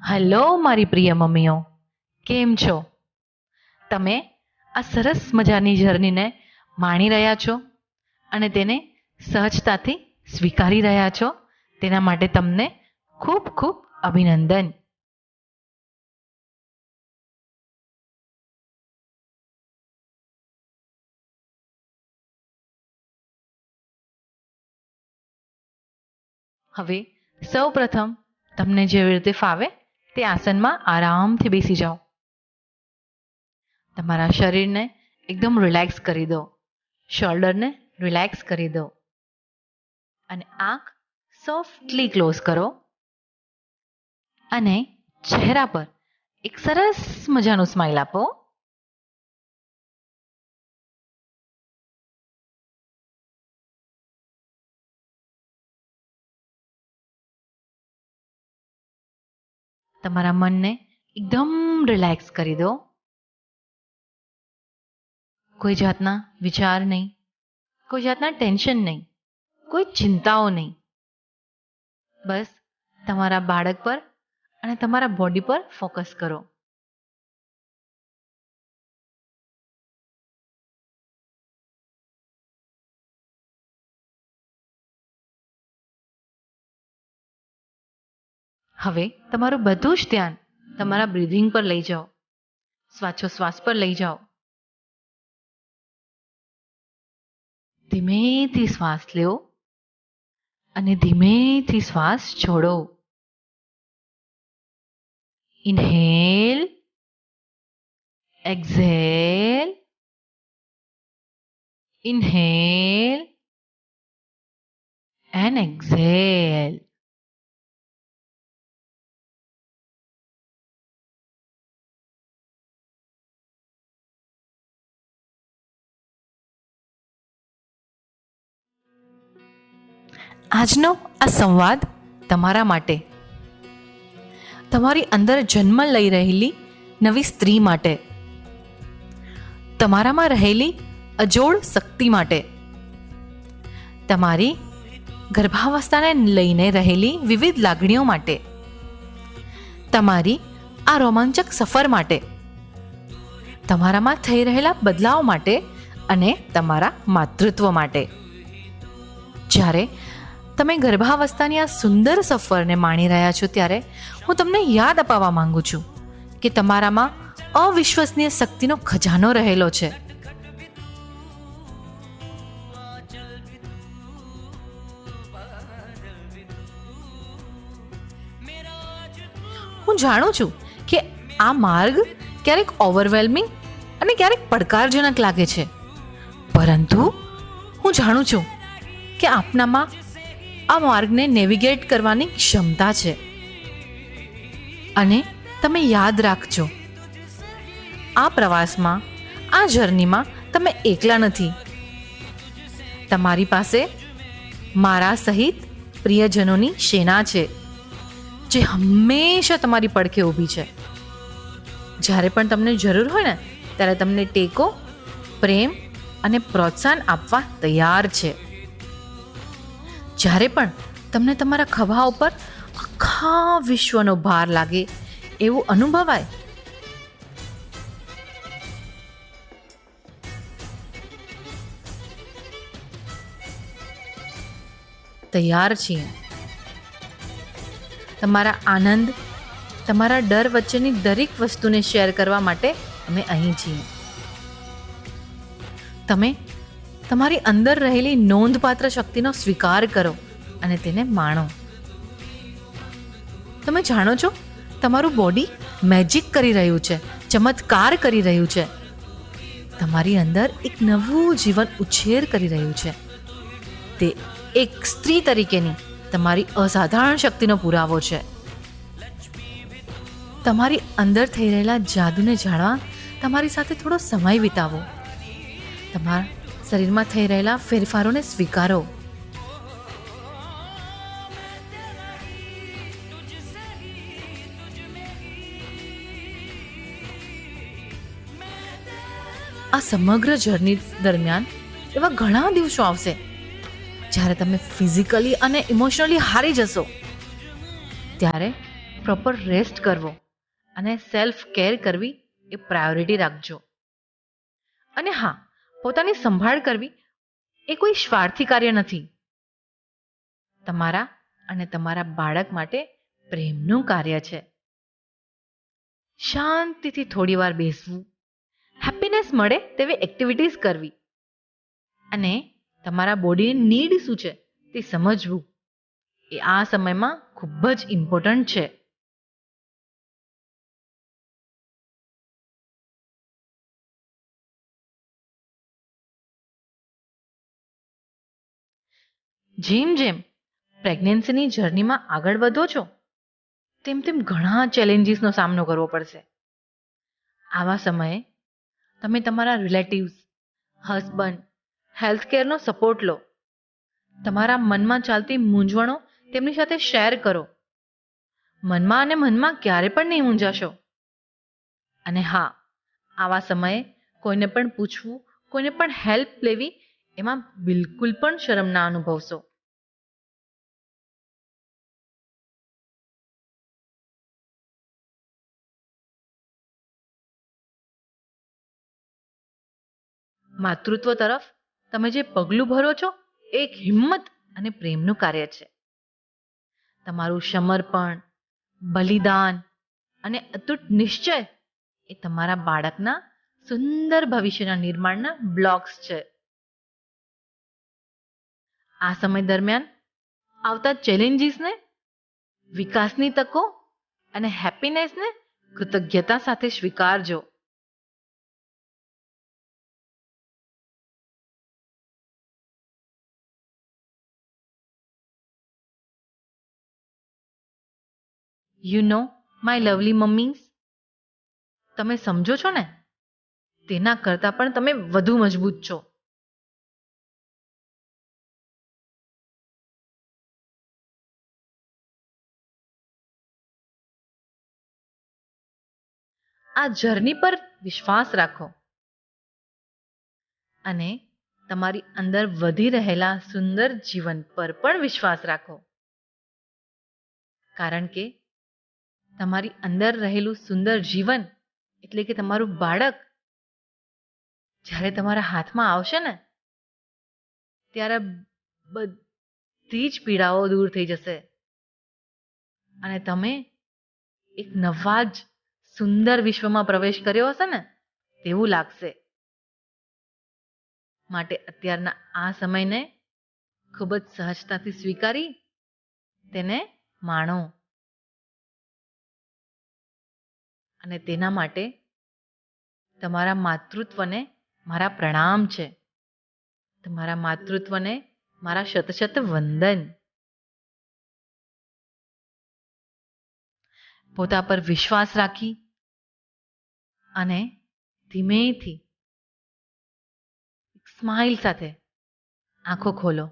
Hello મારી પ્રિય મમ્મીઓ, કેમ છો? તમે આ સરસ મજાની જર્નીને માણી રહ્યા છો અને તેને સહજતાથી સ્વીકારી રહ્યા છો, તેના માટે તમને ખૂબ ખૂબ અભિનંદન. હવે સૌ પ્રથમ તમને જેવી રીતે ફાવે તે આસનમાં આરામથી બેસી જાઓ. તમારા શરીરને એકદમ રિલેક્સ કરી દો, શોલ્ડરને રિલેક્સ કરી દો અને આંખ સોફ્ટલી ક્લોઝ કરો અને ચહેરા પર એક સરસ મજાનું સ્માઇલ આપો. તમારા મનને એકદમ રિલેક્સ કરી દો. કોઈ જાતના વિચાર નહીં, કોઈ જાતના ટેન્શન નહીં, કોઈ ચિંતાઓ નહીં. બસ તમારા બાળક પર અને તમારા બોડી પર ફોકસ કરો. હવે તમારું બધું જ ધ્યાન તમારા બ્રીધિંગ પર લઈ જાઓ, શ્વાસોશ્વાસ પર લઈ જાઓ. ધીમેથી શ્વાસ લો અને ધીમેથી શ્વાસ છોડો. Inhale, exhale, inhale and exhale. આજનો આ સંવાદ તમારા માટે, તમારી અંદર જન્મ લઈ રહેલી નવી સ્ત્રી માટે, તમારામાં રહેલી અજોડ શક્તિ માટે, તમારી ગર્ભાવસ્થાને લઈને રહેલી વિવિધ લાગણીઓ માટે, તમારી આ રોમાંચક સફર માટે, તમારામાં થઈ રહેલા બદલાવ માટે અને તમારા માતૃત્વ માટે. જ્યારે તમે ગર્ભાવસ્થાની આ સુંદર સફરને માણી રહ્યા છો ત્યારે હું તમને યાદ અપાવવા માંગુ છું કે તમારામાં અવિશ્વસનીય શક્તિનો ખજાનો રહેલો છે. હું જાણું છું કે આ માર્ગ ક્યારેક ઓવરવેલ્મિંગ અને ક્યારેક પડકારજનક લાગે છે, પરંતુ હું જાણું છું કે આપનામાં આ માર્ગને નેવિગેટ કરવાની ક્ષમતા છે. અને તમે યાદ રાખજો, આ પ્રવાસમાં, આ જર્નીમાં તમે એકલા નથી. તમારી પાસે મારા સહિત પ્રિયજનોની સેના છે, જે હંમેશા તમારી પડખે ઊભી છે. જ્યારે પણ તમને જરૂર હોય ને ત્યારે તમને ટેકો, પ્રેમ અને પ્રોત્સાહન આપવા તૈયાર છે. જ્યારે પણ તમને તમારા ખભા ઉપર આખા વિશ્વનો ભાર લાગે એવું અનુભવાય, તૈયાર છીએ. તમારા આનંદ, તમારા ડર વચ્ચેની દરેક વસ્તુને શેર કરવા માટે અમે અહીં છીએ. તમે તમારી અંદર રહેલી નોંધપાત્ર શક્તિનો સ્વીકાર કરો અને તેને માણો. તમે જાણો છો, તમારું બોડી મેજિક કરી રહ્યું છે, ચમત્કાર કરી રહ્યું છે. તમારી અંદર એક નવું જીવન ઉછેર કરી રહ્યું છે. તે એક સ્ત્રી તરીકેની તમારી અસાધારણ શક્તિનો પુરાવો છે. તમારી અંદર થઈ રહેલા જાદુને જાણવા તમારી સાથે થોડો સમય વિતાવો. તમારા શરીરમાં થઈ રહેલા ફેરફારોને સ્વીકારો. આ સમગ્ર જર્ની દરમિયાન એવા ઘણા દિવસો આવશે જ્યારે તમે ફિઝિકલી અને ઇમોશનલી હારી જશો. ત્યારે પ્રોપર રેસ્ટ કરવો અને સેલ્ફ કેર કરવી એ પ્રાયોરિટી રાખજો. અને હા, પોતાની સંભાળ કરવી એ કોઈ સ્વાર્થી કાર્ય નથી. તમારા અને તમારા બાળક માટે પ્રેમનું કાર્ય છે. શાંતિથી થોડી વાર બેસવું, હેપીનેસ મળે તેવી એક્ટિવિટીઝ કરવી અને તમારા બોડીની નીડ શું છે તે સમજવું એ આ સમયમાં ખૂબ જ ઇમ્પોર્ટન્ટ છે. જેમ જેમ પ્રેગ્નન્સીની જર્નીમાં આગળ વધો છો તેમ તેમ ઘણા ચેલેન્જીસનો સામનો કરવો પડશે. આવા સમયે તમે તમારા રિલેટિવ્સ, હસબન્ડ, હેલ્થકેરનો સપોર્ટ લો. તમારા મનમાં ચાલતી મૂંઝવણો તેમની સાથે શેર કરો. મનમાં અને મનમાં ક્યારે પણ નહીં મૂંઝાશો. અને હા, આવા સમયે કોઈને પણ પૂછવું, કોઈને પણ હેલ્પ લેવી એમાં બિલકુલ પણ શરમ ના અનુભવશો. માતૃત્વ તરફ તમે જે પગલું ભરો છો એ એક હિંમત અને પ્રેમનું કાર્ય છે. તમારું સમર્પણ, બલિદાન અને અતૂટ નિશ્ચય એ તમારા બાળકના સુંદર ભવિષ્યના નિર્માણના બ્લોક્સ છે. આ સમય દરમિયાન આવતા ચેલેન્જીસને વિકાસની તકો અને હેપીનેસને કૃતજ્ઞતા સાથે સ્વીકારજો. યુ નો માય લવલી મમ્મીઝ, તમે સમજો છો ને, તેના કરતાં પણ તમે વધુ મજબૂત છો. આ જર્ની પર વિશ્વાસ રાખો અને તમારી અંદર વધી રહેલા સુંદર જીવન પર પણ વિશ્વાસ રાખો. કારણ કે તમારી અંદર રહેલું સુંદર જીવન એટલે કે તમારું બાળક જ્યારે તમારા હાથમાં આવશે ને ત્યારે બધી જ પીડાઓ દૂર થઈ જશે અને તમે એક નવા જ સુંદર વિશ્વમાં પ્રવેશ કર્યો હશે ને તેવું લાગશે. માટે અત્યારના આ સમયને ખૂબ જ સહજતાથી સ્વીકારી તેને માણો. અને તેના માટે તમારા માતૃત્વને મારા પ્રણામ છે. તમારા માતૃત્વને મારા શત વંદન. પોતા પર વિશ્વાસ રાખી અને ધીમેથી સ્માઇલ સાથે આંખો ખોલો.